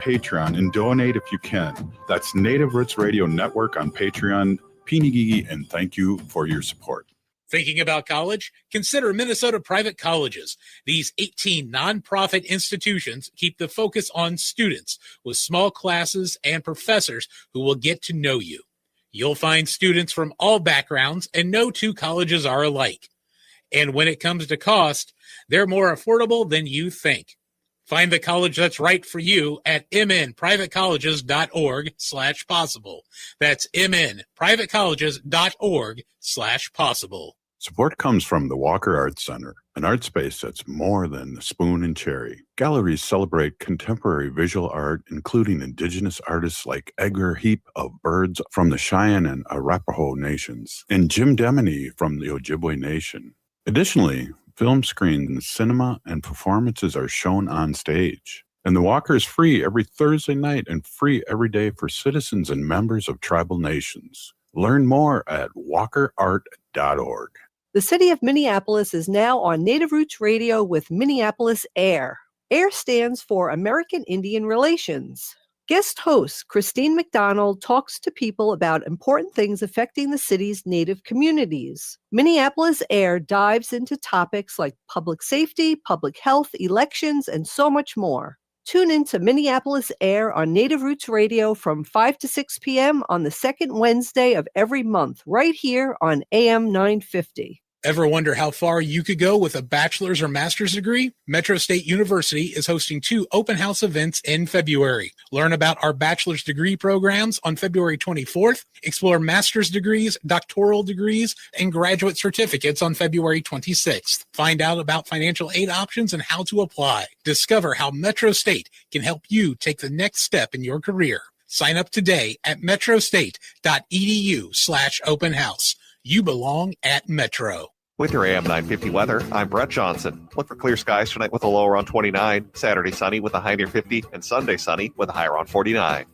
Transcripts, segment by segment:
Patreon and donate if you can. That's Native Roots Radio Network on Patreon. Pinigigi, and thank you for your support. Thinking about college? Consider Minnesota Private Colleges. These 18 nonprofit institutions keep the focus on students with small classes and professors who will get to know you. You'll find students from all backgrounds, and no two colleges are alike. And when it comes to cost, they're more affordable than you think. Find the college that's right for you at mnprivatecolleges.org/possible. That's mnprivatecolleges.org/possible. Support comes from the Walker Arts Center, an art space that's more than the spoon and cherry. Galleries celebrate contemporary visual art, including indigenous artists like Edgar Heap of Birds from the Cheyenne and Arapaho nations, and Jim Deminy from the Ojibwe Nation. Additionally, film screens, cinema, and performances are shown on stage. And the Walker is free every Thursday night and free every day for citizens and members of tribal nations. Learn more at walkerart.org. The city of Minneapolis is now on Native Roots Radio with Minneapolis AIR. AIR stands for American Indian Relations. Guest host Christine McDonald talks to people about important things affecting the city's Native communities. Minneapolis AIR dives into topics like public safety, public health, elections, and so much more. Tune in to Minneapolis AIR on Native Roots Radio from 5 to 6 p.m. on the second Wednesday of every month, right here on AM 950. Ever wonder how far you could go with a bachelor's or master's degree? Metro State University is hosting 2 open house events in February. Learn about our bachelor's degree programs on February 24th, explore master's degrees, doctoral degrees, and graduate certificates on February 26th. Find out about financial aid options and how to apply. Discover how Metro State can help you take the next step in your career. Sign up today at metrostate.edu/open house. You belong at Metro. With your AM 950 weather, I'm Brett Johnson. Look for clear skies tonight with a low around 29, Saturday sunny with a high near 50, and Sunday sunny with a high around 49.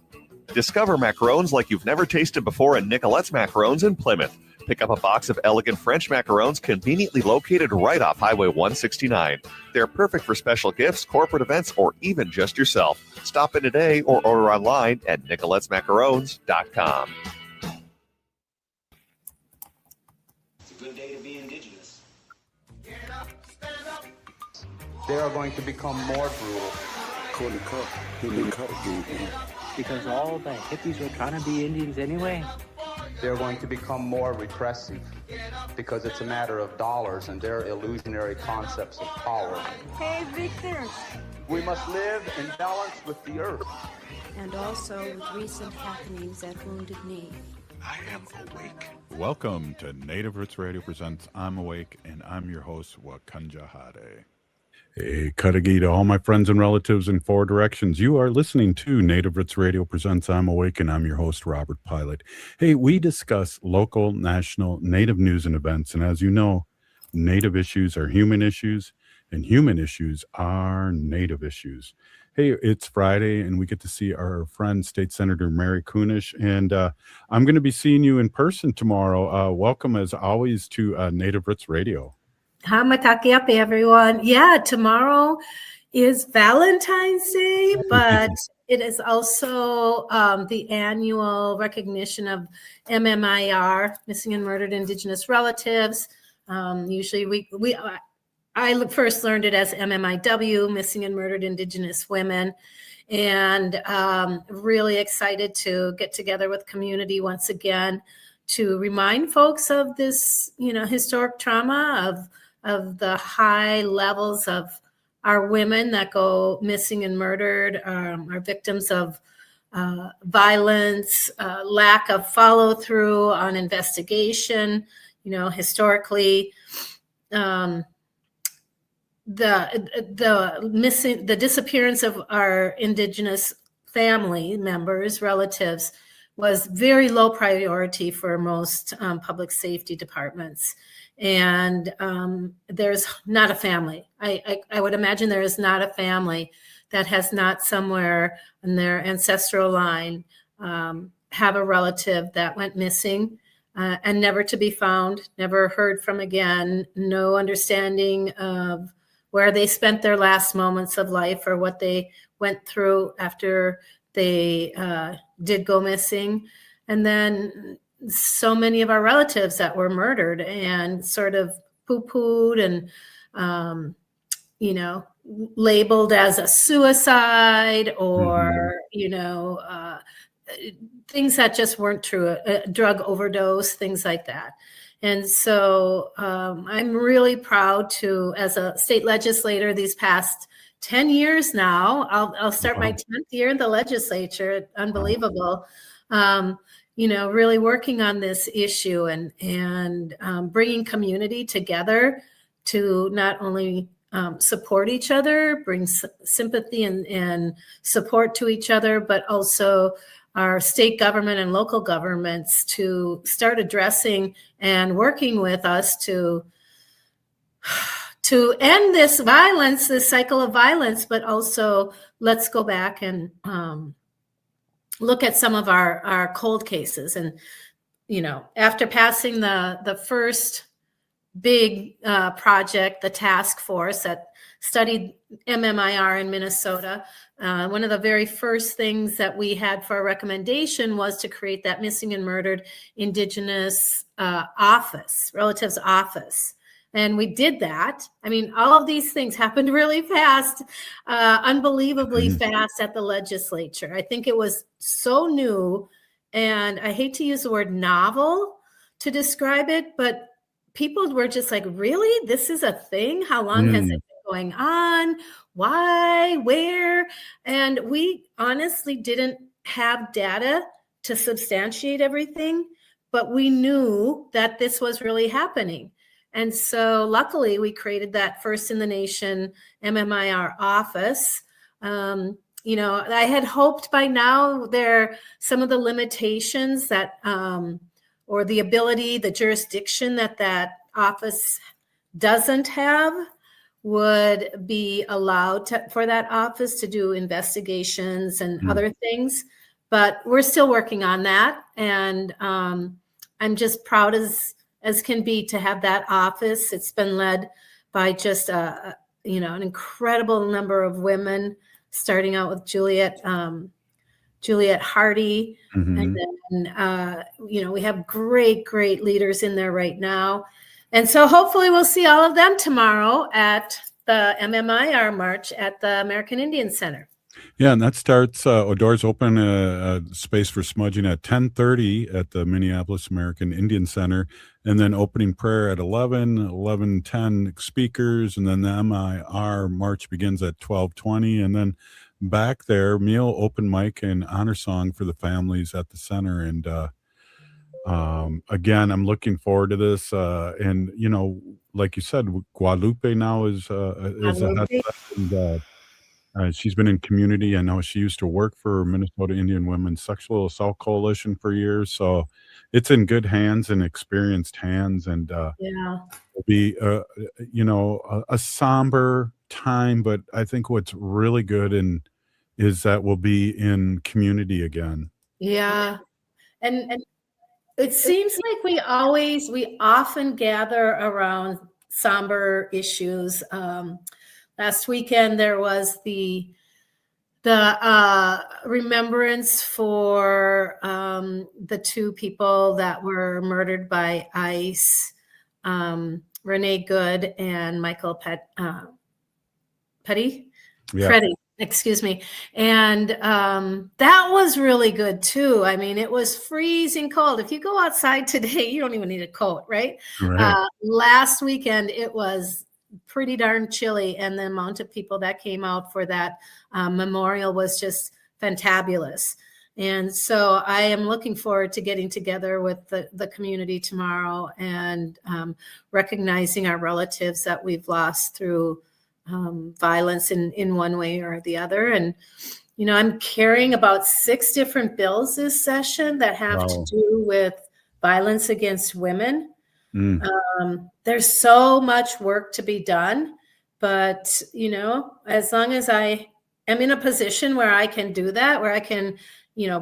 Discover macarons like you've never tasted before in Nicolette's Macarons in Plymouth. Pick up a box of elegant French macarons conveniently located right off Highway 169. They're perfect for special gifts, corporate events, or even just yourself. Stop in today or order online at nicolettesmacarons.com. They are going to become more brutal. Because all the hippies were trying to be Indians anyway. They're going to become more repressive because it's a matter of dollars and their illusionary concepts of power. Hey, Victor. We must live in balance with the earth. And also with recent happenings at Wounded Knee. I am awake. Welcome to Native Roots Radio presents I'm Awake, and I'm your host, Wakanja Hade. Hey, Kadagi to all my friends and relatives in 4 directions. You are listening to Native Roots Radio presents I'm Awake, and I'm your host, Robert Pilot. Hey, we discuss local, national, Native news and events, and as you know, Native issues are human issues, and human issues are Native issues. Hey, it's Friday, and we get to see our friend, State Senator Mary Kunesh, and I'm going to be seeing you in person tomorrow. Welcome, as always, to Native Roots Radio. Hamatakiape, everyone. Yeah, tomorrow is Valentine's Day, but it is also the annual recognition of MMIR, Missing and Murdered Indigenous Relatives. Usually I first learned it as MMIW, Missing and Murdered Indigenous Women, and really excited to get together with community once again to remind folks of this, historic trauma of the high levels of our women that go missing and murdered, are victims of violence, lack of follow through on investigation. Historically, the disappearance of our Indigenous family members, relatives, was very low priority for most public safety departments. And there's not a family. I would imagine there is not a family that has not somewhere in their ancestral line have a relative that went missing and never to be found, never heard from again, no understanding of where they spent their last moments of life or what they went through after they did go missing. And then so many of our relatives that were murdered and sort of poo-pooed and, labeled as a suicide or, things that just weren't true, a drug overdose, things like that. And so I'm really proud to, as a state legislator, these past 10 years now, I'll start my 10th year in the legislature. Unbelievable. Really working on this issue and bringing community together to not only support each other, bring sympathy and support to each other, but also our state government and local governments to start addressing and working with us to end this violence, this cycle of violence, but also let's go back and look at some of our cold cases. And, after passing the first big project, the task force that studied MMIR in Minnesota, one of the very first things that we had for a recommendation was to create that missing and murdered Indigenous relatives office. And we did that. I mean, all of these things happened really fast, unbelievably fast at the legislature. I think it was so new, and I hate to use the word novel to describe it, but people were just like, really? This is a thing? How long has it been going on? Why? Where? And we honestly didn't have data to substantiate everything, but we knew that this was really happening. And so luckily we created that first in the nation MMIR office. I had hoped by now some of the limitations that, or the ability, the jurisdiction that office doesn't have would be allowed for that office to do investigations and other things. But we're still working on that. And I'm just proud as can be to have that office. It's been led by just an incredible number of women, starting out with Juliet Hardy. And then, we have great leaders in there right now. And so hopefully we'll see all of them tomorrow at the MMIR March at the American Indian Center. Yeah, and that starts, doors open a space for smudging at 10:30 at the Minneapolis American Indian Center, and then opening prayer at 11:10 speakers, and then the MIR March begins at 12:20, and then back there, meal, open mic, and honor song for the families at the center. And again, I'm looking forward to this. And like you said, Guadalupe now is a and she's been in community. I know she used to work for Minnesota Indian Women's Sexual Assault Coalition for years, so it's in good hands and experienced hands. And it'll be a somber time, but I think what's really good is that we'll be in community again. Yeah. And it seems like we often gather around somber issues. Last weekend there was the remembrance for the two people that were murdered by ICE, Renee Good and Michael Petty. Excuse me. And that was really good too. I mean, it was freezing cold. If you go outside today, you don't even need a coat, right? Last weekend, it was pretty darn chilly. And the amount of people that came out for that memorial was just fantabulous. And so I am looking forward to getting together with the community tomorrow and recognizing our relatives that we've lost through violence in one way or the other. And, I'm carrying about 6 different bills this session that have to do with violence against women. There's so much work to be done, but, as long as I am in a position where I can do that, where I can,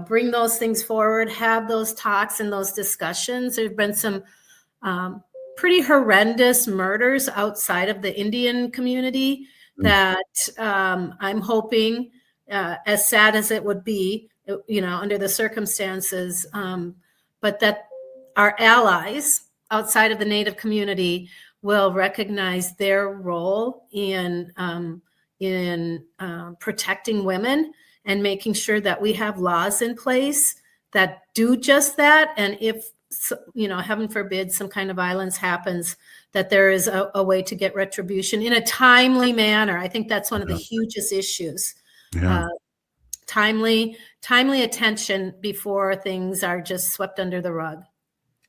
bring those things forward, have those talks and those discussions. There've been some pretty horrendous murders outside of the Indian community that I'm hoping as sad as it would be, under the circumstances, but that our allies outside of the Native community will recognize their role in protecting women and making sure that we have laws in place that do just that. And if, heaven forbid, some kind of violence happens, that there is a way to get retribution in a timely manner. I think that's one of the hugest issues. Yeah. Timely attention before things are just swept under the rug.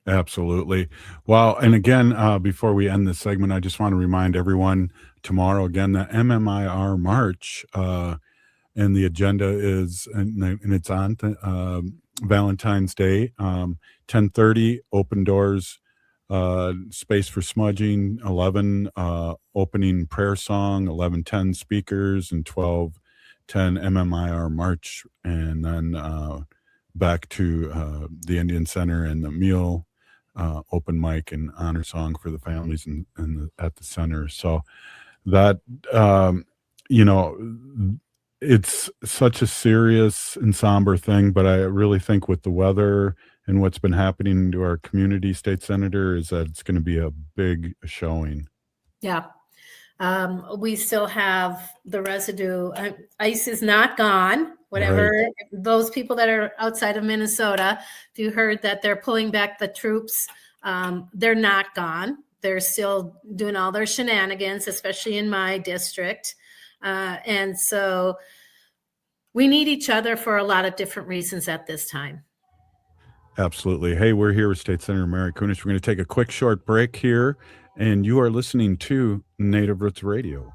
Absolutely. Well, and again, before we end this segment, I just want to remind everyone tomorrow, again, the MMIR March, and the agenda is, and it's on Valentine's Day, 10:30, open doors, space for smudging, 11, opening prayer song, 11:10 speakers, and 12:10 MMIR March, and then back to the Indian Center and the meal, open mic and honor song for the families at the center. So that, it's such a serious and somber thing, but I really think with the weather and what's been happening to our community, State Senator, is that it's going to be a big showing. Yeah. We still have the residue. Ice is not gone. Whatever, right. Those people that are outside of Minnesota, if you heard that they're pulling back the troops, they're not gone. They're still doing all their shenanigans, especially in my district. And so we need each other for a lot of different reasons at this time. Absolutely. Hey, we're here with State Senator Mary Kunesh. We're going to take a quick short break here, and you are listening to Native Roots Radio.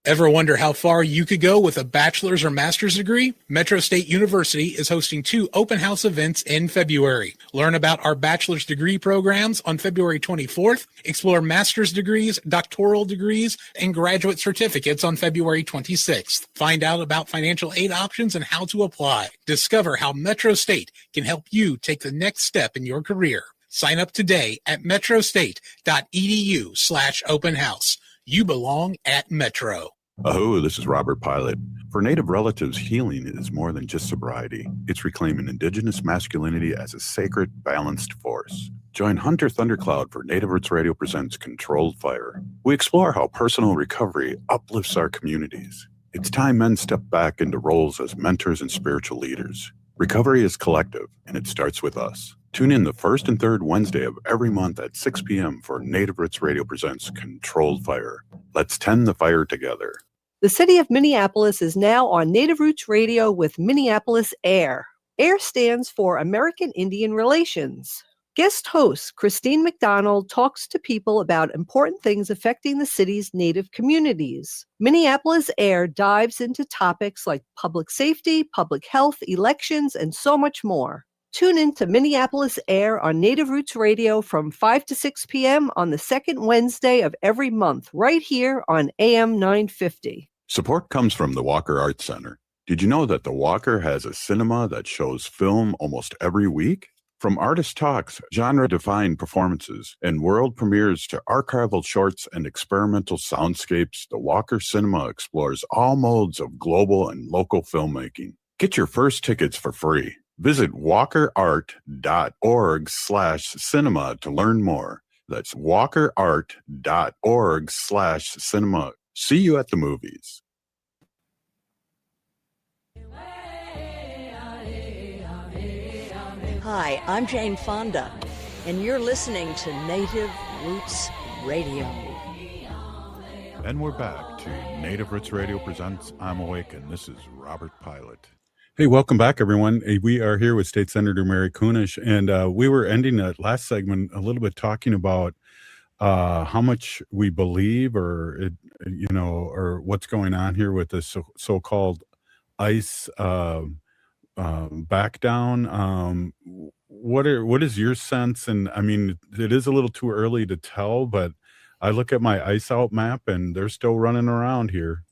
Ever wonder how far you could go with a bachelor's or master's degree? Metro State University is hosting 2 open house events in February. Learn about our bachelor's degree programs on February 24th. Explore master's degrees, doctoral degrees, and graduate certificates on February 26th. Find out about financial aid options and how to apply. Discover how Metro State can help you take the next step in your career. Sign up today at metrostate.edu/open house. You belong at Metro. Oh, this is Robert Pilot. For Native relatives, healing is more than just sobriety. It's reclaiming Indigenous masculinity as a sacred, balanced force. Join Hunter Thundercloud for Native Roots Radio presents Controlled Fire. We explore how personal recovery uplifts our communities. It's time men step back into roles as mentors and spiritual leaders. Recovery is collective, and it starts with us. Tune in the first and third Wednesday of every month at 6 p.m. for Native Roots Radio presents Controlled Fire. Let's tend the fire together. The city of Minneapolis is now on Native Roots Radio with Minneapolis AIR. AIR stands for American Indian Relations. Guest host Christine McDonald talks to people about important things affecting the city's Native communities. Minneapolis AIR dives into topics like public safety, public health, elections, and so much more. Tune in to Minneapolis AIR on Native Roots Radio from 5 to 6 p.m. on the second Wednesday of every month, right here on AM 950. Support comes from the Walker Arts Center. Did you know that the Walker has a cinema that shows film almost every week? From artist talks, genre-defined performances, and world premieres to archival shorts and experimental soundscapes, the Walker Cinema explores all modes of global and local filmmaking. Get your first tickets for free. Visit walkerart.org/cinema to learn more. That's walkerart.org/cinema. See you at the movies. Hi, I'm Jane Fonda, and you're listening to Native Roots Radio. And we're back to Native Roots Radio presents I'm Awake, and this is Robert Pilot. Hey, welcome back, everyone. We are here with State Senator Mary Kunesh, and we were ending that last segment a little bit talking about how much we believe, or what's going on here with this so-called ICE back down. What is your sense? And I mean, it is a little too early to tell, but I look at my ICE out map, and they're still running around here.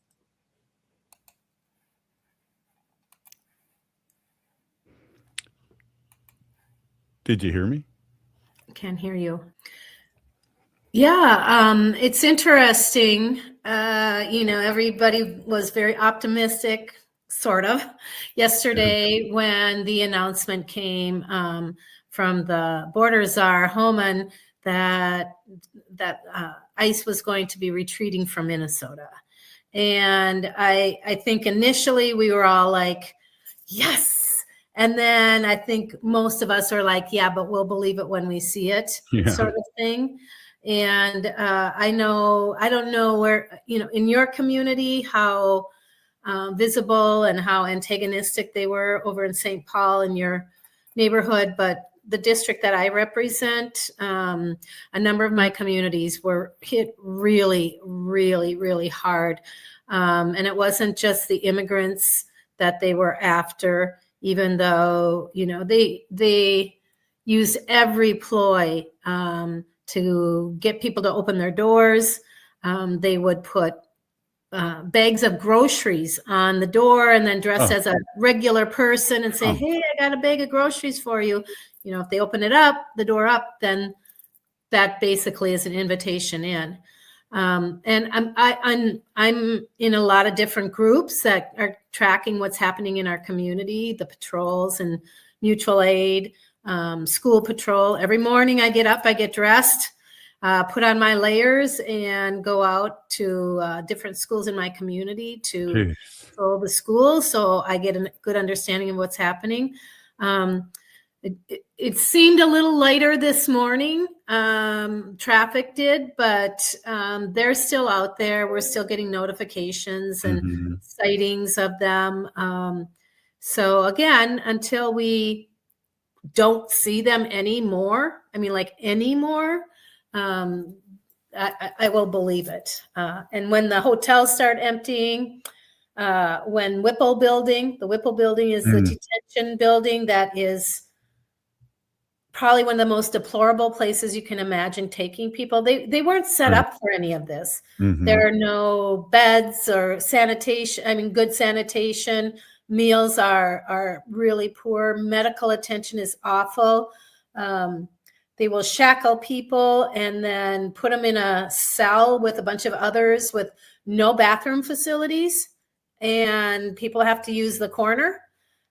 Did you hear me? Can't hear you. Yeah, it's interesting. Everybody was very optimistic, sort of, yesterday when the announcement came from the border czar Homan that ICE was going to be retreating from Minnesota. And I think initially we were all like, yes. And then I think most of us are like, yeah, but we'll believe it when we see it, sort of thing. And I don't know where, in your community, how visible and how antagonistic they were over in St. Paul in your neighborhood, but the district that I represent, a number of my communities were hit really, really, really hard. And it wasn't just the immigrants that they were after, even though, they used every ploy to get people to open their doors. They would put bags of groceries on the door and then dress as a regular person and say, hey, I got a bag of groceries for you. If they open it up, the door up, then that basically is an invitation in. And I'm in a lot of different groups that are tracking what's happening in our community, the patrols and mutual aid, school patrol. Every morning I get up, I get dressed, put on my layers and go out to different schools in my community to patrol the schools. So I get a good understanding of what's happening. It seemed a little lighter this morning. Traffic did, but they're still out there. We're still getting notifications and sightings of them. So again, until we don't see them anymore, anymore, I will believe it. And when the hotels start emptying, when the Whipple building is the detention building that is probably one of the most deplorable places you can imagine taking people. They weren't set up for any of this. There are no beds or sanitation. Good sanitation. Meals are really poor. Medical attention is awful. They will shackle people and then put them in a cell with a bunch of others with no bathroom facilities. And people have to use the corner.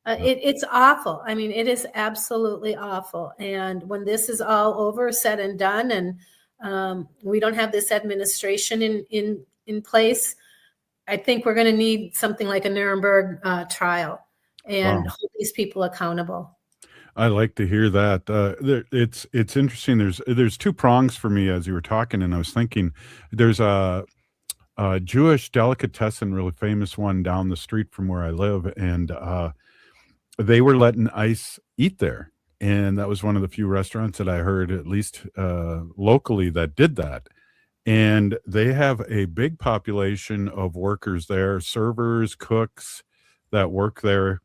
It's awful. It is absolutely awful. And when this is all over, said and done, and we don't have this administration in place, I think we're going to need something like a Nuremberg trial and hold these people accountable. I like to hear that. It's interesting. There's two prongs for me as you were talking, and I was thinking there's a Jewish delicatessen, really famous one down the street from where I live, and they were letting ICE eat there. And that was one of the few restaurants that I heard, at least locally, that did that. And they have a big population of workers there, servers, cooks that work there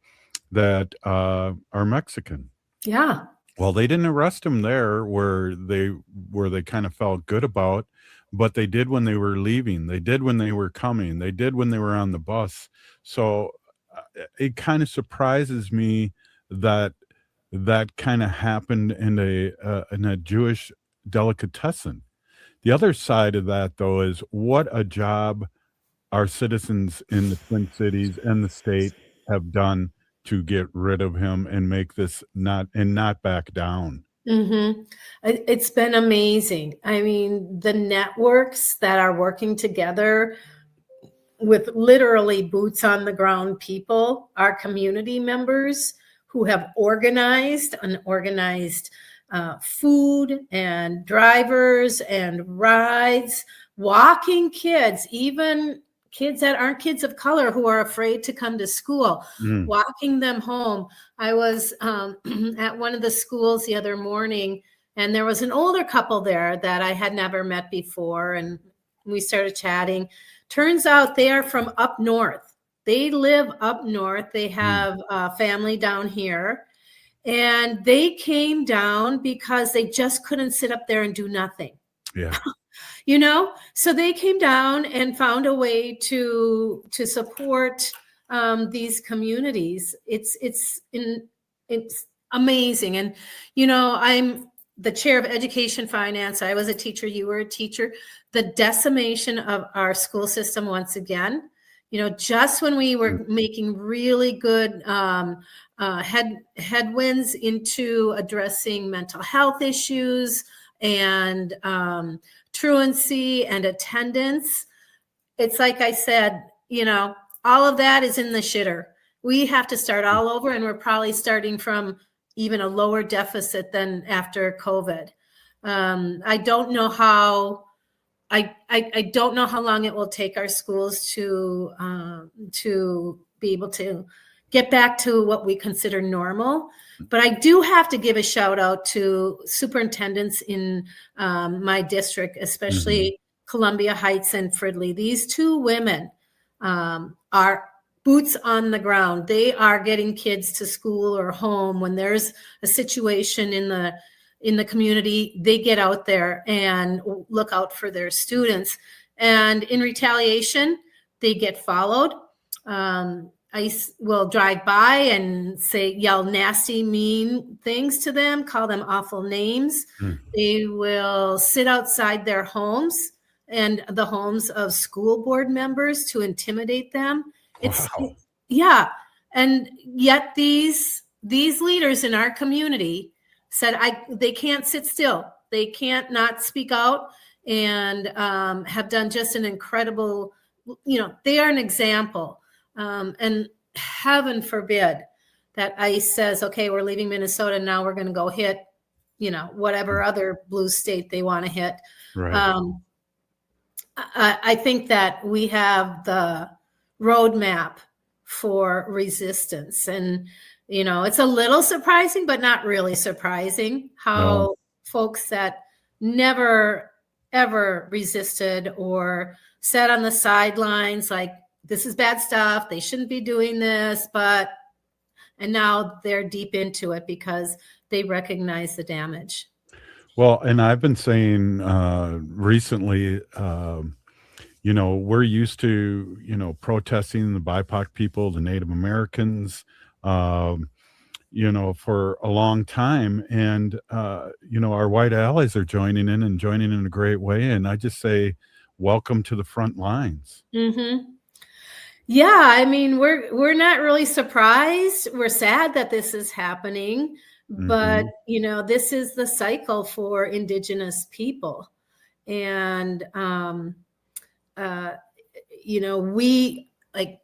that are Mexican. Yeah. Well, they didn't arrest them there where they kind of felt good about, but they did when they were leaving. They did when they were coming. They did when they were on the bus. So it kind of surprises me that kind of happened in a Jewish delicatessen. The other side of that, though, is what a job our citizens in the Twin Cities and the state have done to get rid of him and make this not back down. It's been amazing. The networks that are working together with literally boots on the ground people, our community members who have organized food and drivers and rides, walking kids, even kids that aren't kids of color who are afraid to come to school, walking them home. I was at one of the schools the other morning, and there was an older couple there that I had never met before, and we started chatting. Turns out they are from up north. They live up north. They have a family down here. And they came down because they just couldn't sit up there and do nothing. Yeah. So they came down and found a way to support these communities. It's amazing. And, the chair of education finance. I was a teacher. You were a teacher. The decimation of our school system once again. Just when we were making really good headwinds into addressing mental health issues and truancy and attendance, it's like I said, all of that is in the shitter. We have to start all over, and we're probably starting from even a lower deficit than after COVID. I don't know how. I don't know how long it will take our schools to be able to get back to what we consider normal. But I do have to give a shout out to superintendents in my district, especially Columbia Heights and Fridley. These two women are boots on the ground. They are getting kids to school or home when there's a situation in the community. They get out there and look out for their students. And in retaliation, they get followed. I will drive by and yell nasty, mean things to them, call them awful names. They will sit outside their homes and the homes of school board members to intimidate them. Wow. Yeah. And yet these leaders in our community said they can't sit still. They can't not speak out, and have done just an incredible, they are an example. And heaven forbid that ICE says, okay, we're leaving Minnesota. Now we're going to go hit, whatever other blue state they want to hit. Right. I think that we have the roadmap for resistance. And, it's a little surprising, but not really surprising how folks that never, ever resisted or sat on the sidelines like, this is bad stuff, they shouldn't be doing this, and now they're deep into it because they recognize the damage. Well, and I've been saying recently, we're used to, protesting the BIPOC people, the Native Americans, for a long time. And, our white allies are joining in a great way. And I just say, welcome to the front lines. Yeah, I mean, we're not really surprised. We're sad that this is happening, but this is the cycle for Indigenous people. And we like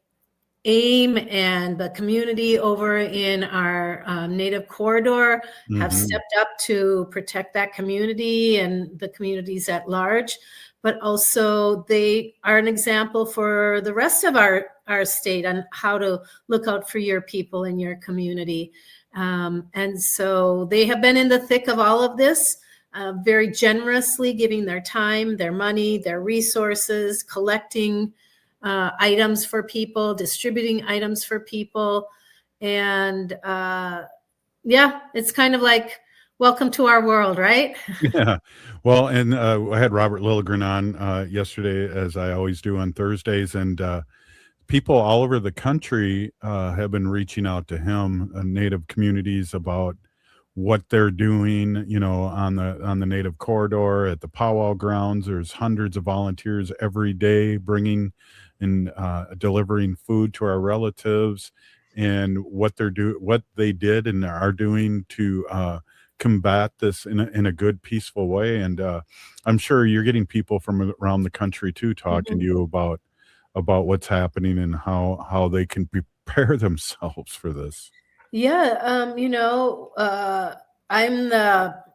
AIM and the community over in our Native corridor have stepped up to protect that community and the communities at large, but also they are an example for the rest of our state on how to look out for your people in your community. And so they have been in the thick of all of this, very generously giving their time, their money, their resources, collecting items for people, distributing items for people. And it's kind of like, welcome to our world, right? Yeah. Well, and I had Robert Lilligren on yesterday, as I always do on Thursdays, and people all over the country have been reaching out to him, Native communities, about what they're doing, on the Native corridor at the powwow grounds. There's hundreds of volunteers every day bringing and delivering food to our relatives, and what they did and are doing to combat this in a good, peaceful way. And I'm sure you're getting people from around the country too talking to you about what's happening and how they can prepare themselves for this. Yeah, I'm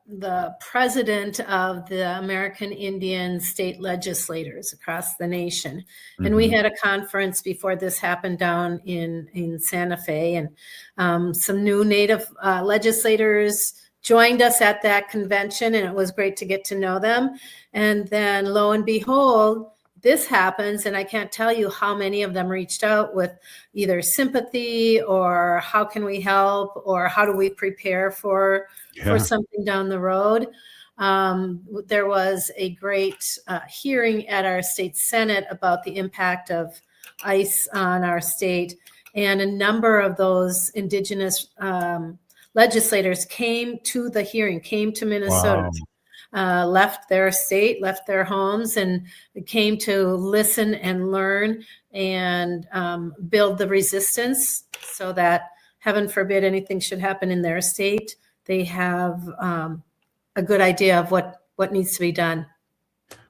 the president of the American Indian state legislators across the nation. And we had a conference before this happened down in Santa Fe, and some new Native legislators joined us at that convention, and it was great to get to know them. And then lo and behold, this happens, and I can't tell you how many of them reached out with either sympathy or how can we help or how do we prepare for something down the road. There was a great hearing at our state Senate about the impact of ICE on our state, and a number of those Indigenous legislators came to the hearing, came to Minnesota. Wow. Left their state, left their homes, and came to listen and learn and build the resistance so that, heaven forbid, anything should happen in their state. They have a good idea of what needs to be done.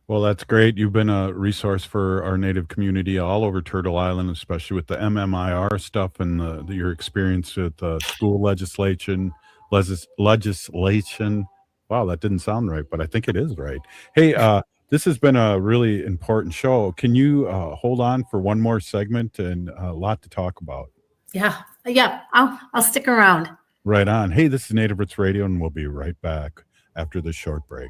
Well, that's great. You've been a resource for our Native community all over Turtle Island, especially with the MMIR stuff and your experience with school legislation. Wow, that didn't sound right, but I think it is right. Hey, this has been a really important show. Can you hold on for one more segment and a lot to talk about? Yeah. I'll stick around. Right on. Hey, this is Native Roots Radio, and we'll be right back after this short break.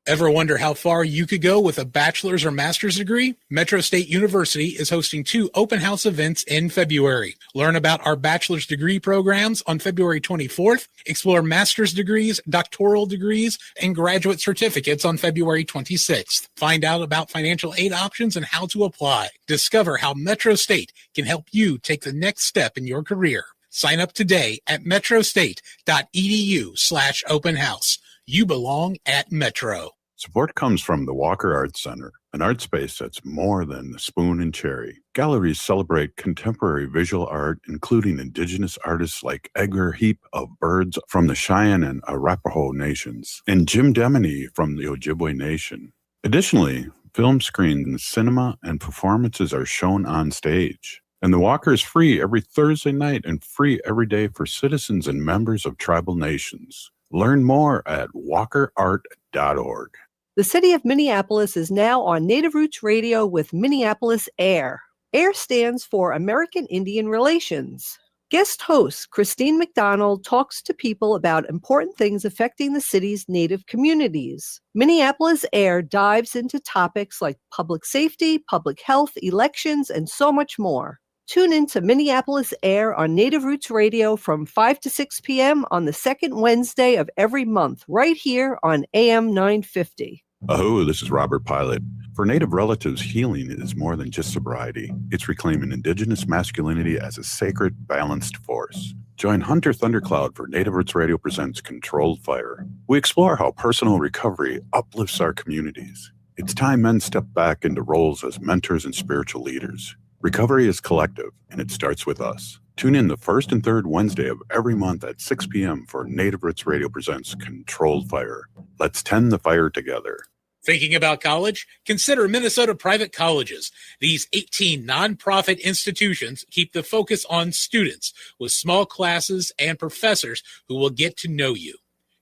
Ever wonder how far you could go with a bachelor's or master's degree? Metro State University is hosting 2 open house events in February. Learn about our bachelor's degree programs on February 24th. Explore master's degrees, doctoral degrees, and graduate certificates on February 26th. Find out about financial aid options and how to apply. Discover how Metro State can help you take the next step in your career. Sign up today at metrostate.edu/open house. You belong at Metro. Support comes from the Walker Arts Center, an art space that's more than the spoon and cherry. Galleries celebrate contemporary visual art, including indigenous artists like Edgar Heap of Birds from the Cheyenne and Arapaho nations, and Jim Demeny from the Ojibwe Nation. Additionally, film screens, cinema, and performances are shown on stage. And the Walker is free every Thursday night and free every day for citizens and members of tribal nations. Learn more at walkerart.org. The city of Minneapolis is now on Native Roots Radio with Minneapolis AIR. AIR stands for American Indian Relations. Guest host Christine McDonald talks to people about important things affecting the city's Native communities. Minneapolis AIR dives into topics like public safety, public health, elections, and so much more. Tune in to Minneapolis AIR on Native Roots Radio from 5 to 6 p.m. on the second Wednesday of every month, right here on AM 950. Hello, this is Robert Pilot. For Native relatives, healing is more than just sobriety. It's reclaiming indigenous masculinity as a sacred, balanced force. Join Hunter Thundercloud for Native Roots Radio presents Controlled Fire. We explore how personal recovery uplifts our communities. It's time men step back into roles as mentors and spiritual leaders. Recovery is collective, and it starts with us. Tune in the first and third Wednesday of every month at 6 p.m. for Native Roots Radio presents Controlled Fire. Let's tend the fire together. Thinking about college? Consider Minnesota Private Colleges. These 18 nonprofit institutions keep the focus on students with small classes and professors who will get to know you.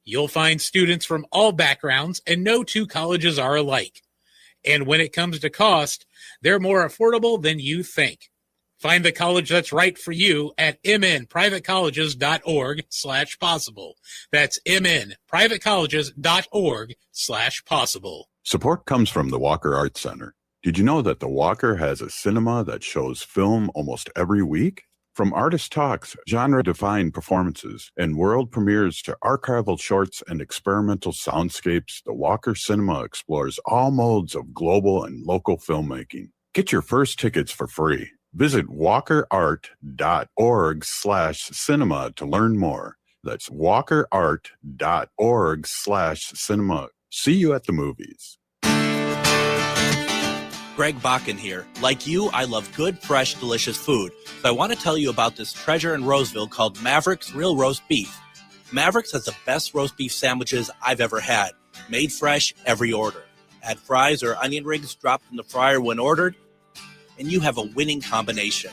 You'll find students from all backgrounds, and no 2 colleges are alike. And when it comes to cost, they're more affordable than you think. Find the college that's right for you at mnprivatecolleges.org/possible. That's mnprivatecolleges.org/possible. Support comes from the Walker Arts Center. Did you know that the Walker has a cinema that shows film almost every week? From artist talks, genre-defined performances, and world premieres to archival shorts and experimental soundscapes, the Walker Cinema explores all modes of global and local filmmaking. Get your first tickets for free. Visit walkerart.org/cinema to learn more. That's walkerart.org/cinema. See you at the movies. Greg Bakken here. Like you, I love good, fresh, delicious food. So I want to tell you about this treasure in Roseville called Maverick's Real Roast Beef. Maverick's has the best roast beef sandwiches I've ever had. Made fresh, every order. Add fries or onion rings dropped in the fryer when ordered, and you have a winning combination.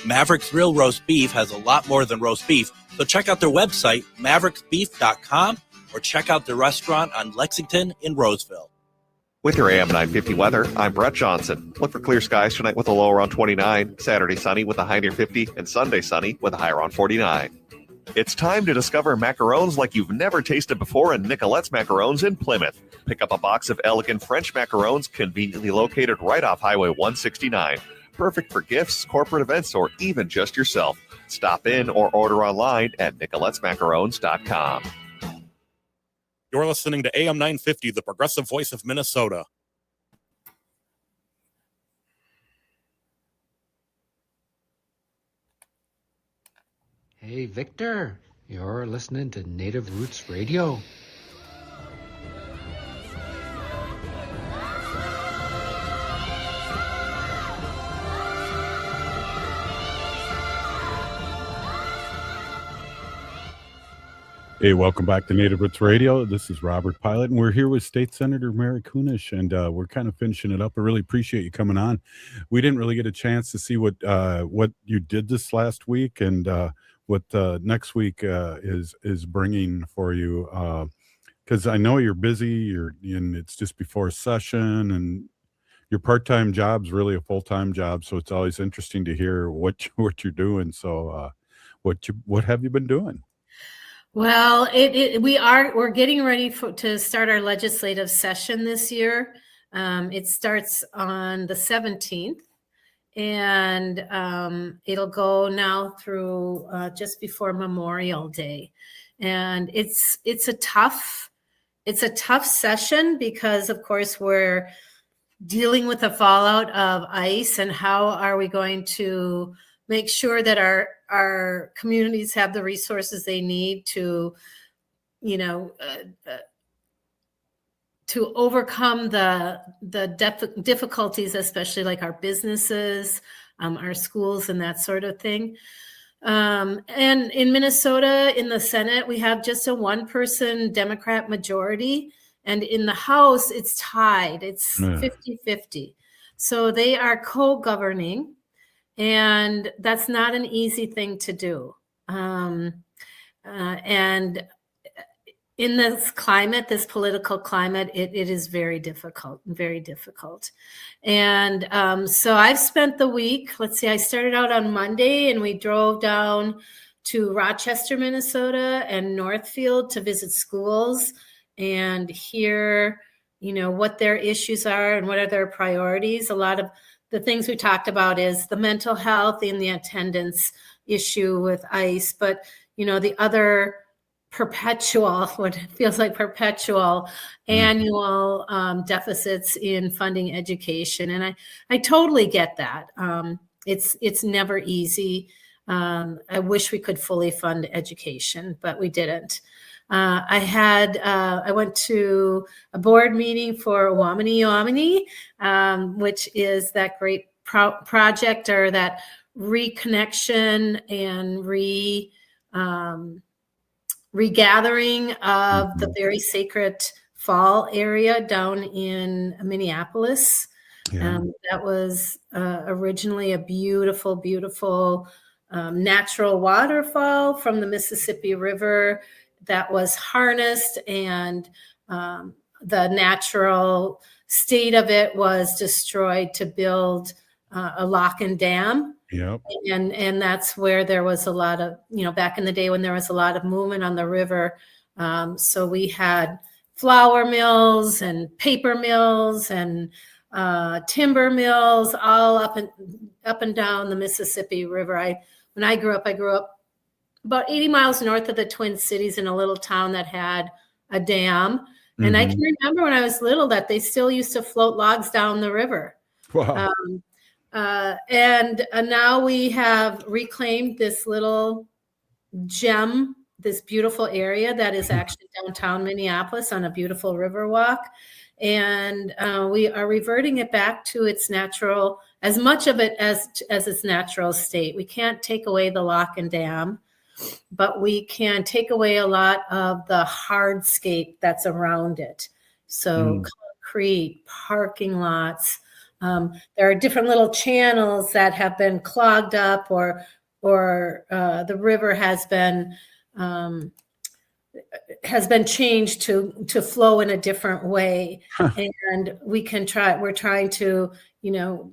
Maverick's Real Roast Beef has a lot more than roast beef, so check out their website, mavericksbeef.com, or check out their restaurant on Lexington in Roseville. With your AM 950 weather, I'm Brett Johnson. Look for clear skies tonight with a low around 29, Saturday sunny with a high near 50, and Sunday sunny with a high around 49. It's time to discover macarons like you've never tasted before in Nicolette's Macarons in Plymouth. Pick up a box of elegant French macarons conveniently located right off Highway 169. Perfect for gifts, corporate events, or even just yourself. Stop in or order online at nicolettesmacarons.com. You're listening to AM 950, the progressive voice of Minnesota. Hey, Victor, you're listening to Native Roots Radio. Hey, welcome back to Native Roots Radio. This is Robert Pilot, and we're here with State Senator Mary Kunesh, and we're kind of finishing it up. I really appreciate you coming on. We didn't really get a chance to see what you did this last week, and what next week is bringing for you, because I know you're busy. And it's just before session, and your part-time job's really a full-time job, so it's always interesting to hear what you're doing. So, what have you been doing? Well, we're getting ready to start our legislative session this year. It starts on the 17th, and it'll go now through just before Memorial Day. And it's a tough session because, of course, we're dealing with the fallout of ICE, and how are we going to make sure that our communities have the resources they need to, to overcome the difficulties, especially like our businesses, our schools, and that sort of thing. And in Minnesota, in the Senate, we have just a one-person Democrat majority. And in the House, it's tied. It's 50-50. So they are co-governing. And that's not an easy thing to do. And in this climate, this political climate, it is very difficult, very difficult. And so I've spent the week, let's see, I started out on Monday, and we drove down to Rochester, Minnesota, and Northfield to visit schools and hear, what their issues are and what are their priorities. A lot of the things we talked about is the mental health and the attendance issue with ICE, but the other what feels like perpetual annual deficits in funding education. And I totally get that. It's never easy. I wish we could fully fund education, but we didn't. I went to a board meeting for Wamini Yamini, which is that great project, or that reconnection and regathering of the very sacred fall area down in Minneapolis. Yeah. That was originally a beautiful, beautiful natural waterfall from the Mississippi River that was harnessed, and the natural state of it was destroyed to build a lock and dam. Yep. And that's where there was a lot of, back in the day when there was a lot of movement on the river. So we had flour mills and paper mills and timber mills all up and down the Mississippi River. When I grew up about 80 miles north of the Twin Cities in a little town that had a dam. And I can remember when I was little that they still used to float logs down the river. Wow. And now we have reclaimed this little gem, this beautiful area that is actually downtown Minneapolis on a beautiful river walk. And we are reverting it back to its natural, as much of it as its natural state. We can't take away the lock and dam, but we can take away a lot of the hardscape that's around it. So concrete, parking lots. There are different little channels that have been clogged up, or the river has been changed to flow in a different way. And we're trying to,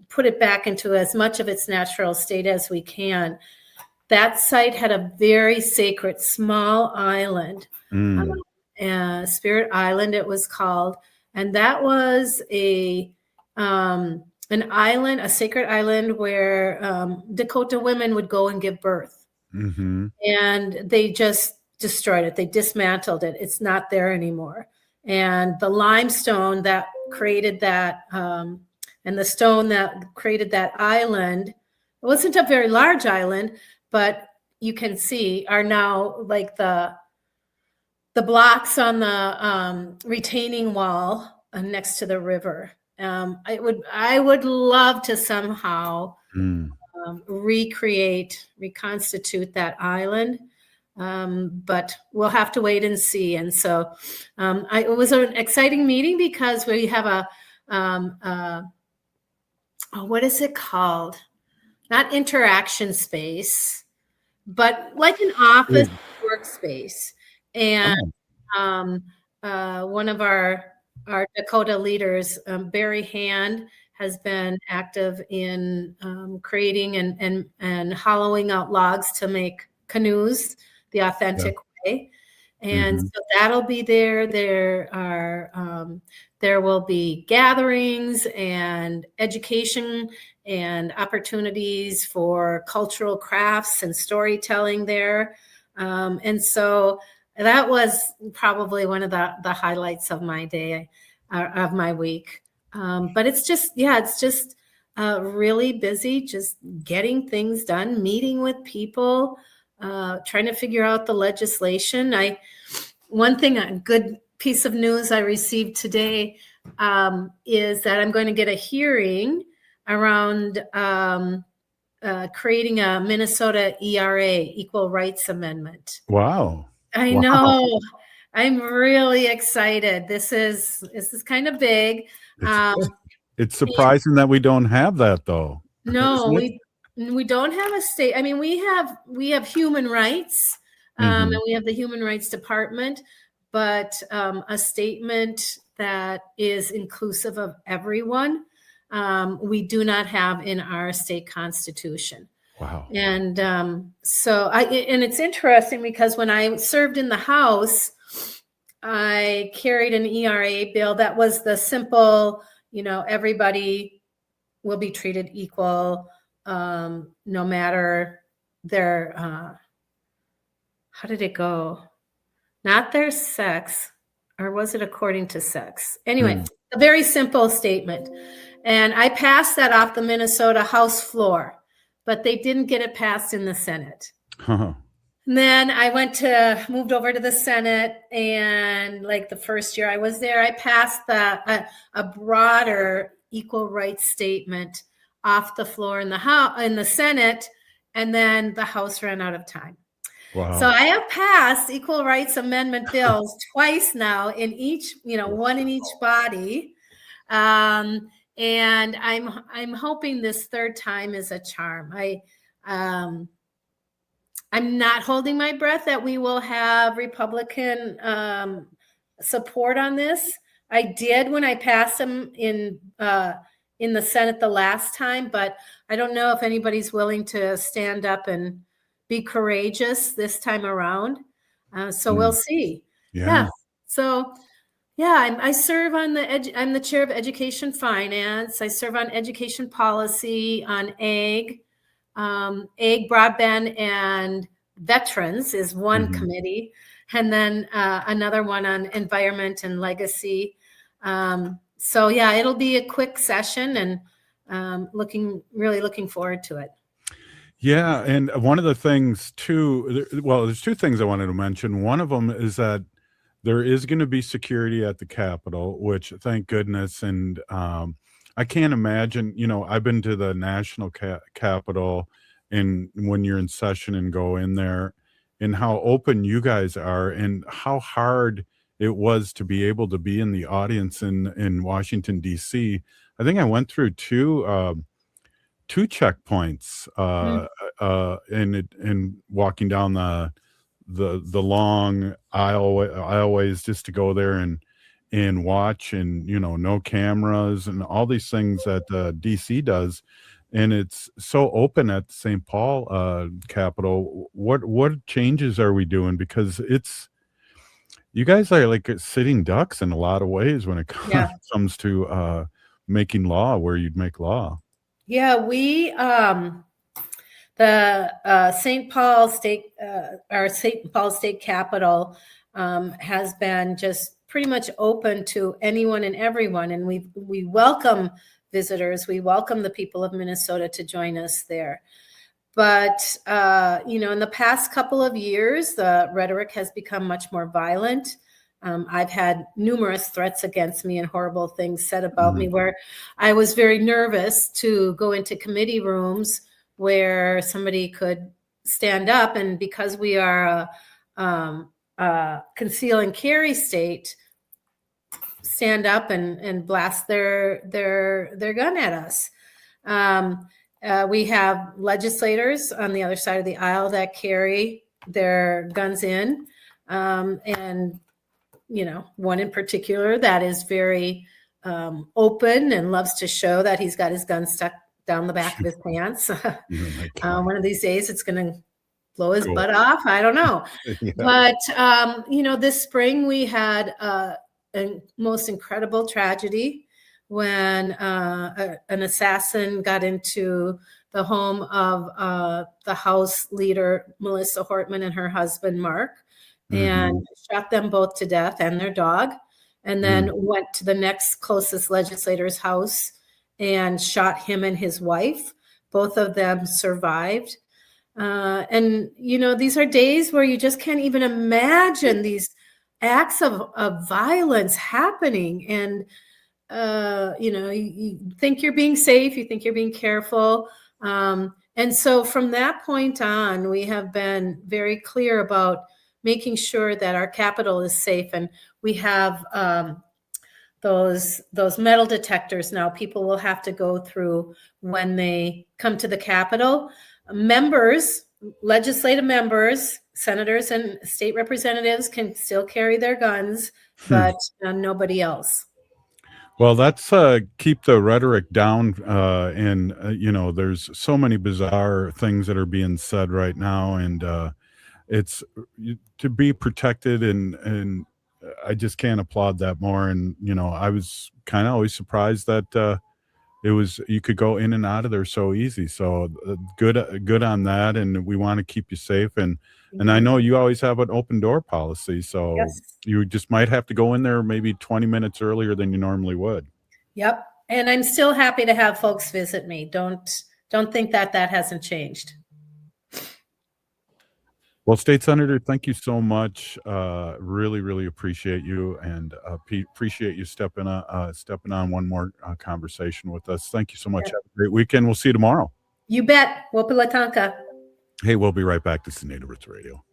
put it back into as much of its natural state as we can. That site had a very sacred small island, Spirit Island it was called. And that was an island, a sacred island where Dakota women would go and give birth. And they just destroyed it. They dismantled it. It's not there anymore. And the limestone that created that, and the stone that created that island, it wasn't a very large island, but you can see are now like the blocks on the retaining wall next to the river. I would love to somehow reconstitute that island. But we'll have to wait and see. And so it was an exciting meeting because we have what is it called? Not interaction space, but like an office workspace. And one of our Dakota leaders, Barry Hand, has been active in creating and hollowing out logs to make canoes the authentic way. And so that'll be there. There will be gatherings and education and opportunities for cultural crafts and storytelling there. And so that was probably one of the highlights of my day, of my week. But it's just really busy, just getting things done, meeting with people, trying to figure out the legislation. A good piece of news I received today is that I'm going to get a hearing around creating a Minnesota ERA, Equal Rights Amendment. Wow. I know. I'm really excited. This is kind of big. It's surprising that we don't have that, though. No, we don't have a state. I mean, we have human rights, and we have the Human Rights Department, but a statement that is inclusive of everyone, we do not have in our state constitution. Wow. And and it's interesting because when I served in the House, I carried an ERA bill that was the simple, everybody will be treated equal, no matter their, how did it go? Not their sex, or was it according to sex? Anyway, a very simple statement. And I passed that off the Minnesota House floor, but they didn't get it passed in the Senate. And then I moved over to the Senate, and like the first year I was there, I passed a broader equal rights statement off the floor in the Senate, and then the House ran out of time. Wow. So I have passed equal rights amendment bills twice now in each, one in each body. And I'm hoping this third time is a charm. I'm not holding my breath that we will have Republican support on this. I did when I passed them in the Senate the last time, but I don't know if anybody's willing to stand up and be courageous this time around. So we'll see. Yeah. So I serve on I'm the chair of education finance. I serve on education policy, on ag, broadband, and veterans is one committee, and then another one on environment and legacy. So it'll be a quick session, and really looking forward to it. Yeah, and one of the things too, there's two things I wanted to mention. One of them is that there is going to be security at the Capitol, which thank goodness. And I can't imagine, I've been to the National Capitol, and when you're in session and go in there, and how open you guys are, and how hard it was to be able to be in the audience in Washington, D.C. I think I went through two checkpoints and walking down the long aisleways just to go there and watch, and no cameras and all these things that DC does, and it's so open at the St. Paul Capitol. What changes are we doing? Because you guys are like sitting ducks in a lot of ways when it comes to making law where you'd make law. Yeah, we the St. Paul State, our St. Paul State Capitol has been just pretty much open to anyone and everyone, and we welcome visitors. We welcome the people of Minnesota to join us there. But, in the past couple of years, the rhetoric has become much more violent. I've had numerous threats against me and horrible things said about me, where I was very nervous to go into committee rooms where somebody could stand up. And because we are a conceal and carry state, stand up and blast their gun at us. We have legislators on the other side of the aisle that carry their guns in. And, one in particular that is very open and loves to show that he's got his gun stuck down the back of his pants. One of these days it's going to blow his butt off. I don't know. Yeah. But, this spring we had a most incredible tragedy when an assassin got into the home of the House leader, Melissa Hortman, and her husband, Mark, and shot them both to death and their dog, and then went to the next closest legislator's house and shot him and his wife. Both of them survived. And, these are days where you just can't even imagine these acts of violence happening. And, you think you're being safe, you think you're being careful. And so from that point on, we have been very clear about making sure that our Capitol is safe. And we have those metal detectors now people will have to go through when they come to the Capitol. Members, legislative members, senators and state representatives can still carry their guns, but nobody else. Well, that's keep the rhetoric down. And, there's so many bizarre things that are being said right now. And it's to be protected. And I just can't applaud that more. And, I was kind of always surprised that you could go in and out of there so easy. So good on that. And we want to keep you safe. And I know you always have an open door policy. So yes. You just might have to go in there maybe 20 minutes earlier than you normally would. Yep. And I'm still happy to have folks visit me. Don't think that hasn't changed. Well, State Senator, thank you so much. Really, really appreciate you, and appreciate you stepping on one more conversation with us. Thank you so much. Have a great weekend. We'll see you tomorrow. You bet. Wopalatanka. Hey, we'll be right back. This is Native Roots Radio.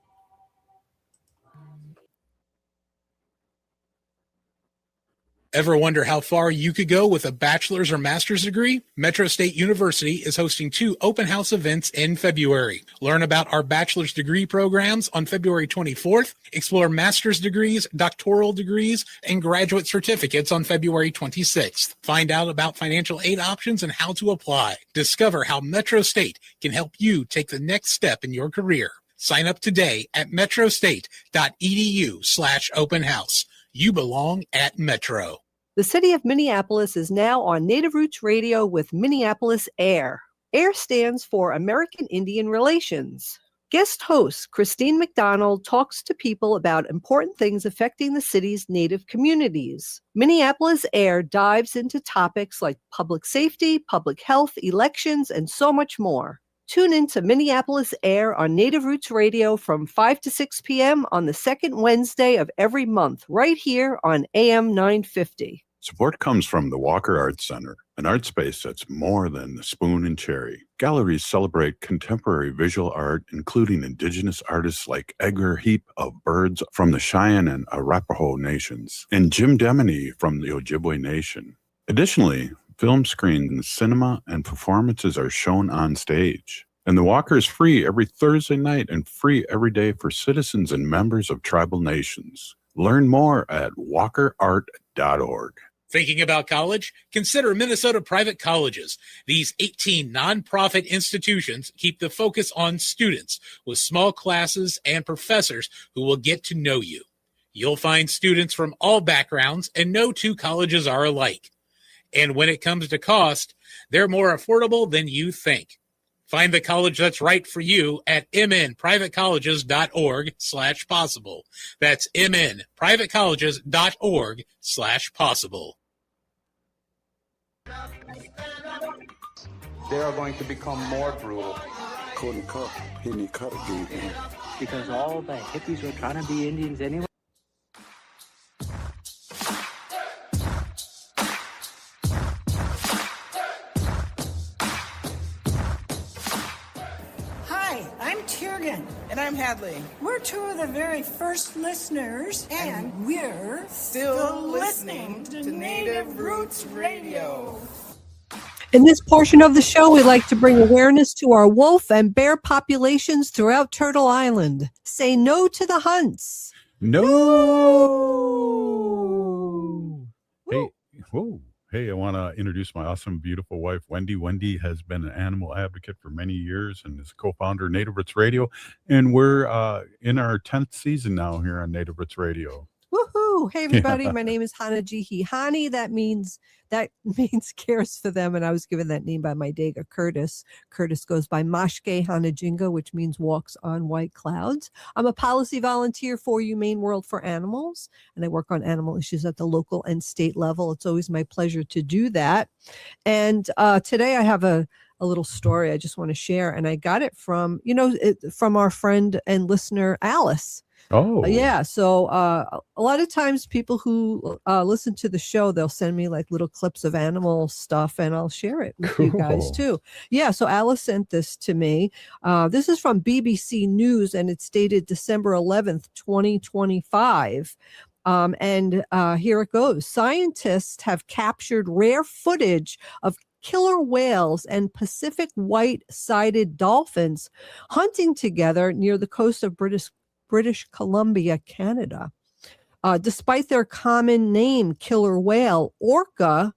Ever wonder how far you could go with a bachelor's or master's degree? Metro State University is hosting 2 open house events in February. Learn about our bachelor's degree programs on February 24th. Explore master's degrees, doctoral degrees, and graduate certificates on February 26th. Find out about financial aid options and how to apply. Discover how Metro State can help you take the next step in your career. Sign up today at metrostate.edu/open house. You belong at Metro. The city of Minneapolis is now on Native Roots Radio with Minneapolis AIR. AIR stands for American Indian Relations. Guest host Christine McDonald talks to people about important things affecting the city's Native communities. Minneapolis AIR dives into topics like public safety, public health, elections, and so much more. Tune in to Minneapolis AIR on Native Roots Radio from 5 to 6 p.m. on the second Wednesday of every month, right here on AM 950. Support comes from the Walker Arts Center, an art space that's more than the spoon and cherry. Galleries celebrate contemporary visual art, including indigenous artists like Edgar Heap of Birds from the Cheyenne and Arapaho nations, and Jim Demeny from the Ojibwe Nation. Additionally, film screens, cinema, and performances are shown on stage. And the Walker is free every Thursday night and free every day for citizens and members of tribal nations. Learn more at walkerart.org. Thinking about college? Consider Minnesota Private Colleges. These 18 nonprofit institutions keep the focus on students with small classes and professors who will get to know you. You'll find students from all backgrounds, and no 2 colleges are alike. And when it comes to cost, they're more affordable than you think. Find the college that's right for you at mnprivatecolleges.org/possible. That's mnprivatecolleges.org/possible. They are going to become more brutal. Because all the hippies were trying to be Indians anyway. Hi, I'm Tiergan. And I'm Hadley. We're two of the very first listeners, and we're still listening to Native Roots Radio. In this portion of the show, we like to bring awareness to our wolf and bear populations throughout Turtle Island. Say no to the hunts. No. Hey, whoa. Hey, I want to introduce my awesome, beautiful wife, Wendy. Wendy has been an animal advocate for many years and is co-founder of Native Roots Radio. And we're in our 10th season now here on Native Roots Radio. Woohoo! Hey everybody, my name is Hanajihi Hani. That means cares for them, and I was given that name by my Dega Curtis. Curtis goes by Mashke Hanajinga, which means walks on white clouds. I'm a policy volunteer for Humane World for Animals, and I work on animal issues at the local and state level. It's always my pleasure to do that. And today I have a little story I just want to share, and I got it from from our friend and listener Alice. Oh, yeah. So a lot of times people who listen to the show, they'll send me like little clips of animal stuff and I'll share it with you guys too. Yeah. So Alice sent this to me. This is from BBC News and it's dated December 11th, 2025. And here it goes. Scientists have captured rare footage of killer whales and Pacific white-sided dolphins hunting together near the coast of British Columbia, Canada. Despite their common name, killer whale, orca,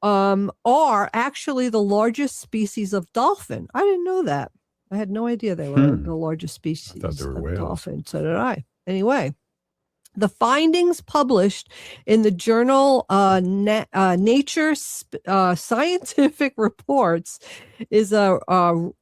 are actually the largest species of dolphin. I didn't know that. I had no idea they were the largest species of dolphin. So did I. Anyway, the findings published in the journal Nature Scientific Reports is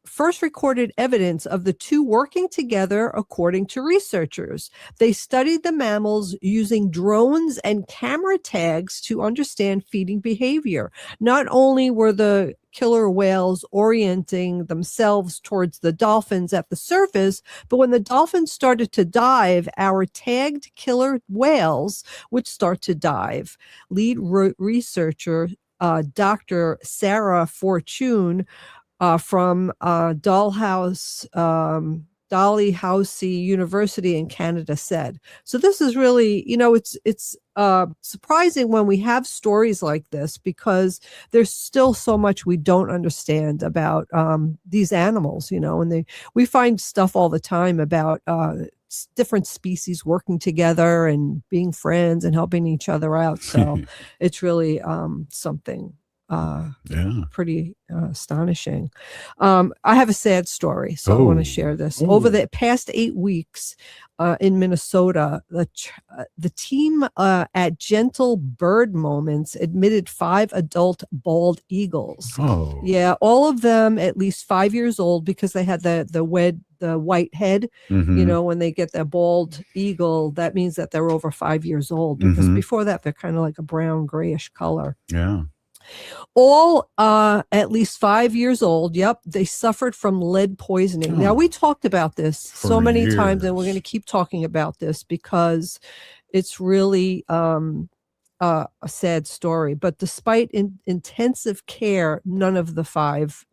first recorded evidence of the two working together, according to researchers. They studied the mammals using drones and camera tags to understand feeding behavior. Not only were the killer whales orienting themselves towards the dolphins at the surface, but when the dolphins started to dive, our tagged killer whales would start to dive. Lead researcher Dr. Sarah Fortune from Dalhousie University in Canada said. So this is really, it's surprising when we have stories like this because there's still so much we don't understand about these animals, and we find stuff all the time about different species working together and being friends and helping each other out. So it's really something pretty astonishing. I have a sad story, so I want to share this. Over the past 8 weeks in Minnesota, the team at Gentle Bird Moments admitted 5 adult bald eagles. Oh, yeah, all of them at least 5 years old because they had the white head. When they get that bald eagle, that means that they're over 5 years old because before that they're kind of like a brown grayish color. Yeah. All at least 5 years old. Yep. They suffered from lead poisoning. Now, we talked about this so many times, and we're going to keep talking about this because it's really a sad story. But despite intensive care, none of the 5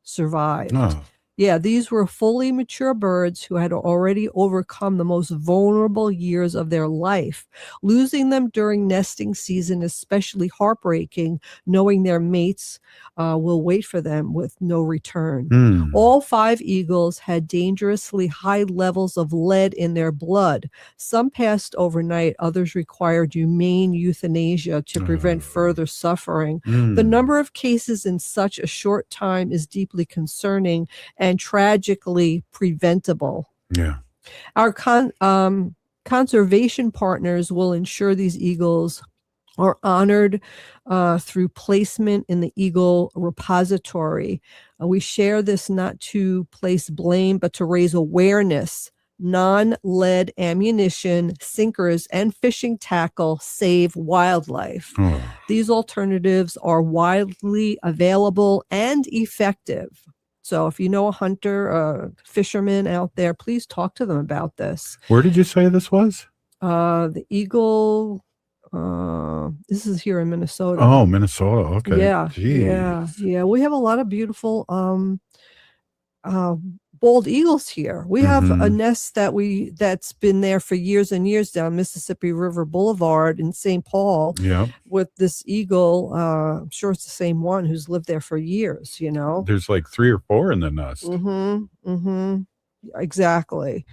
survived. Oh. Yeah, these were fully mature birds who had already overcome the most vulnerable years of their life. Losing them during nesting season is especially heartbreaking, knowing their mates will wait for them with no return. All 5 eagles had dangerously high levels of lead in their blood. Some passed overnight, others required humane euthanasia to prevent further suffering. The number of cases in such a short time is deeply concerning and tragically preventable. Yeah. Our conservation partners will ensure these eagles are honored through placement in the Eagle Repository. We share this not to place blame, but to raise awareness. Non-lead ammunition, sinkers, and fishing tackle save wildlife. These alternatives are widely available and effective. So if you know a hunter, a fisherman out there, please talk to them about this. Where did you say this was? The eagle. This is here in Minnesota. Oh, Minnesota. Okay. Yeah. Jeez. Yeah. We have a lot of beautiful bald eagles here. We have a nest that's been there for years and years down Mississippi River Boulevard in St. Paul. Yeah. With this eagle, I'm sure it's the same one who's lived there for years. There's like 3 or 4 in the nest. Exactly.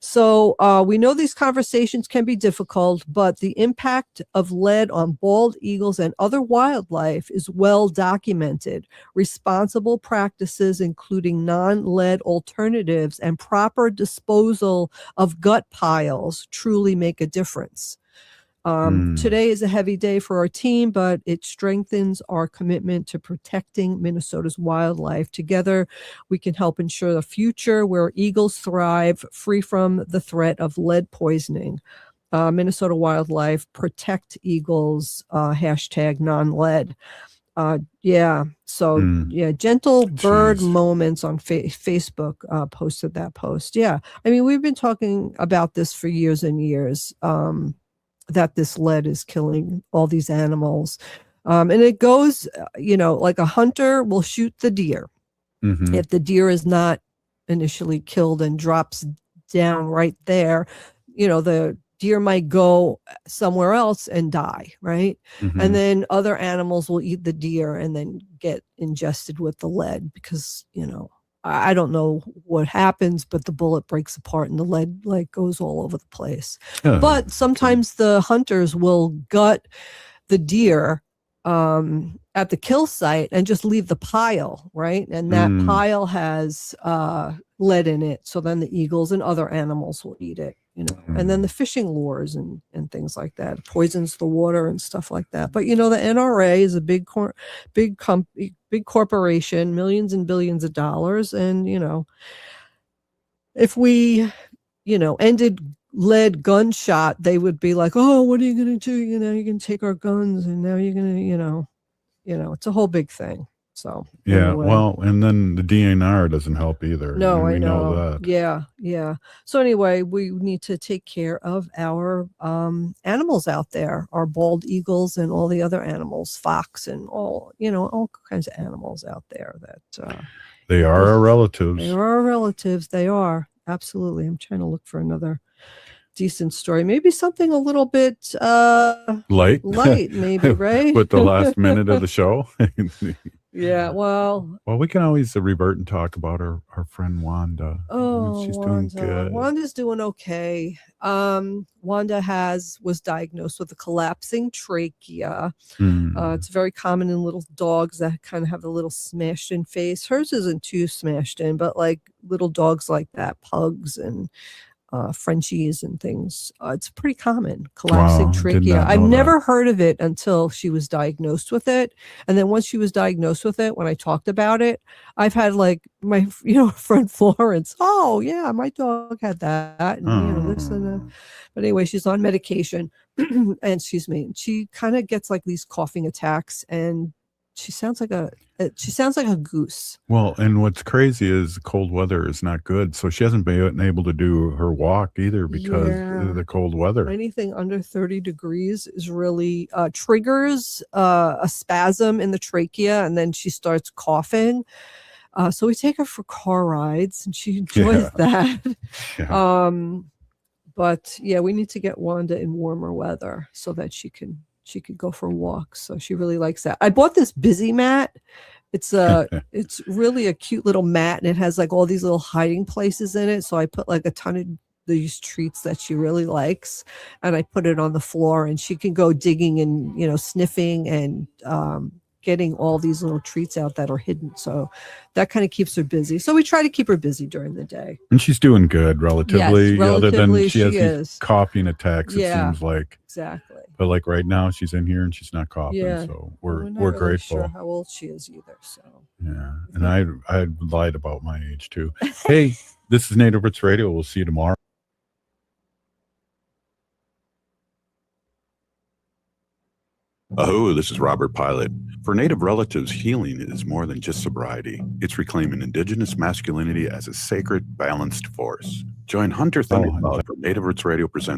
So we know these conversations can be difficult, but the impact of lead on bald eagles and other wildlife is well documented. Responsible practices, including non-lead alternatives and proper disposal of gut piles, truly make a difference. Today is a heavy day for our team, but it strengthens our commitment to protecting Minnesota's wildlife. Together, we can help ensure a future where eagles thrive, free from the threat of lead poisoning. Minnesota Wildlife, protect eagles, hashtag non-lead. Gentle Bird Moments on Facebook posted that post. Yeah, I mean, we've been talking about this for years and years. That this lead is killing all these animals. And it goes, like a hunter will shoot the deer. If the deer is not initially killed and drops down right there, the deer might go somewhere else and die, right? And then other animals will eat the deer and then get ingested with the lead because, I don't know what happens, but the bullet breaks apart and the lead goes all over the place. But sometimes the hunters will gut the deer at the kill site and just leave the pile, right? And that pile has lead in it. So then the eagles and other animals will eat it, and then the fishing lures and things like that. It poisons the water and stuff like that. But, the NRA is a big corporation, millions and billions of dollars. And, if we, ended lead gunshot, they would be like, oh, what are you going to do? You're going to take our guns and now you're going to, it's a whole big thing. So anyway. Well, and then the DNR doesn't help either. No, I know that. Yeah. So anyway, we need to take care of our animals out there, our bald eagles and all the other animals, fox and all kinds of animals out there that they are our relatives. They are our relatives. They are. Absolutely. I'm trying to look for another decent story, maybe something a little bit light maybe, right? With the last minute of the show. Yeah, well, we can always revert and talk about our friend Wanda. She's doing good. Wanda's doing okay. Wanda was diagnosed with a collapsing trachea. It's very common in little dogs that kind of have a little smashed in face. Hers isn't too smashed in, but like little dogs like that, pugs and Frenchies and things. It's pretty common, collapsing trachea. I've never heard of it until she was diagnosed with it. And then once she was diagnosed with it, when I talked about it, I've had like my, friend Florence. Oh yeah, my dog had that. And this and that. But anyway, she's on medication and excuse me. She kind of gets like these coughing attacks and she sounds like a goose. Well, and what's crazy is cold weather is not good. So she hasn't been able to do her walk either because of the cold weather. Anything under 30 degrees is really triggers a spasm in the trachea, and then she starts coughing. So we take her for car rides, and she enjoys that. But yeah, we need to get Wanda in warmer weather so that she could go for walks. So she really likes that. I bought this busy mat. It's really a cute little mat, and it has like all these little hiding places in it. So I put like a ton of these treats that she really likes, and I put it on the floor, and she can go digging and sniffing and getting all these little treats out that are hidden. So that kind of keeps her busy. So we try to keep her busy during the day. And she's doing good relatively. Yes, relatively other than she has is. these coughing attacks, it seems like. Exactly. But like right now she's in here and she's not coughing. Yeah. So we're we're really grateful. Sure how old she is either. So yeah. And I lied about my age too. Hey, this is Native Roots Radio. We'll see you tomorrow. Oh, this is Robert Pilot. For Native relatives, healing is more than just sobriety. It's reclaiming indigenous masculinity as a sacred, balanced force. Join Hunter Thundercloud for Native Roots Radio presents